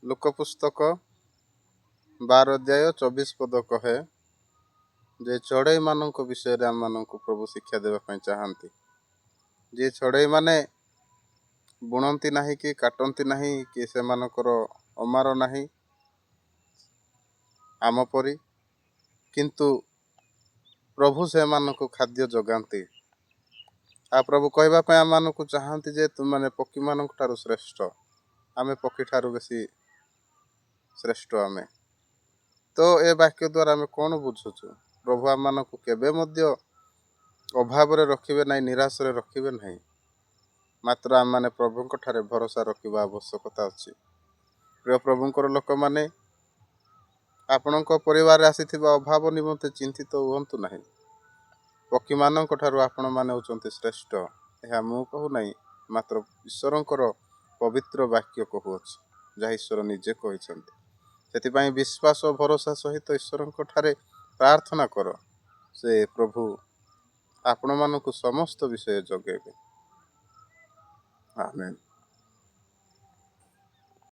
ଲୁକ ପୁସ୍ତକ 12 ଅଧ୍ୟାୟ 24 ପଦ କହେ ଯେ ଚଢ଼େଇ ମାନଙ୍କ ବିଷୟରେ ଆମମାନଙ୍କୁ ପ୍ରଭୁ ଶିକ୍ଷା ଦେବା ପାଇଁ ଚାହାନ୍ତି। ଯିଏ ଚଢ଼େଇ ମାନେ ବୁଣନ୍ତି ନାହିଁ କି କାଟନ୍ତି ନାହିଁ କି ସେମାନଙ୍କର ଅମାର ନାହିଁ ଆମ ପରି, କିନ୍ତୁ ପ୍ରଭୁ ସେମାନଙ୍କୁ ଖାଦ୍ୟ ଯୋଗାନ୍ତି। ଆଉ ପ୍ରଭୁ କହିବା ପାଇଁ ଆମମାନଙ୍କୁ ଚାହାନ୍ତି ଯେ ତୁମମାନେ ପକ୍ଷୀମାନଙ୍କ ଠାରୁ ଶ୍ରେଷ୍ଠ, ଆମେ ପକ୍ଷୀ ଠାରୁ ବେଶୀ ଶ୍ରେଷ୍ଠ ଆମେ। ତ ଏ ବାକ୍ୟ ଦ୍ୱାରା ଆମେ କ'ଣ ବୁଝୁଛୁ? ପ୍ରଭୁ ଆମମାନଙ୍କୁ କେବେ ମଧ୍ୟ ଅଭାବରେ ରଖିବେ ନାହିଁ, ନିରାଶରେ ରଖିବେ ନାହିଁ। ମାତ୍ର ଆମମାନେ ପ୍ରଭୁଙ୍କ ଠାରେ ଭରସା ରଖିବା ଆବଶ୍ୟକତା ଅଛି। ପ୍ରିୟ ପ୍ରଭୁଙ୍କର ଲୋକମାନେ, ଆପଣଙ୍କ ପରିବାରରେ ଆସିଥିବା ଅଭାବ ନିମନ୍ତେ ଚିନ୍ତିତ ହୁଅନ୍ତୁ ନାହିଁ। ପକ୍ଷୀମାନଙ୍କ ଠାରୁ ଆପଣମାନେ ହେଉଛନ୍ତି ଶ୍ରେଷ୍ଠ। ଏହା ମୁଁ କହୁନାହିଁ, ମାତ୍ର ଈଶ୍ୱରଙ୍କର ପବିତ୍ର ବାକ୍ୟ କହୁଅଛି, ଯାହା ଈଶ୍ୱର ନିଜେ କହିଛନ୍ତି। ସେଥିପାଇଁ ବିଶ୍ୱାସ ଓ ଭରସା ସହିତ ଈଶ୍ୱରଙ୍କ ଠାରେ ପ୍ରାର୍ଥନା କର, ସେ ପ୍ରଭୁ ଆପଣମାନଙ୍କୁ ସମସ୍ତ ବିଷୟ ଯୋଗାଇବେ। ଆମେନ୍।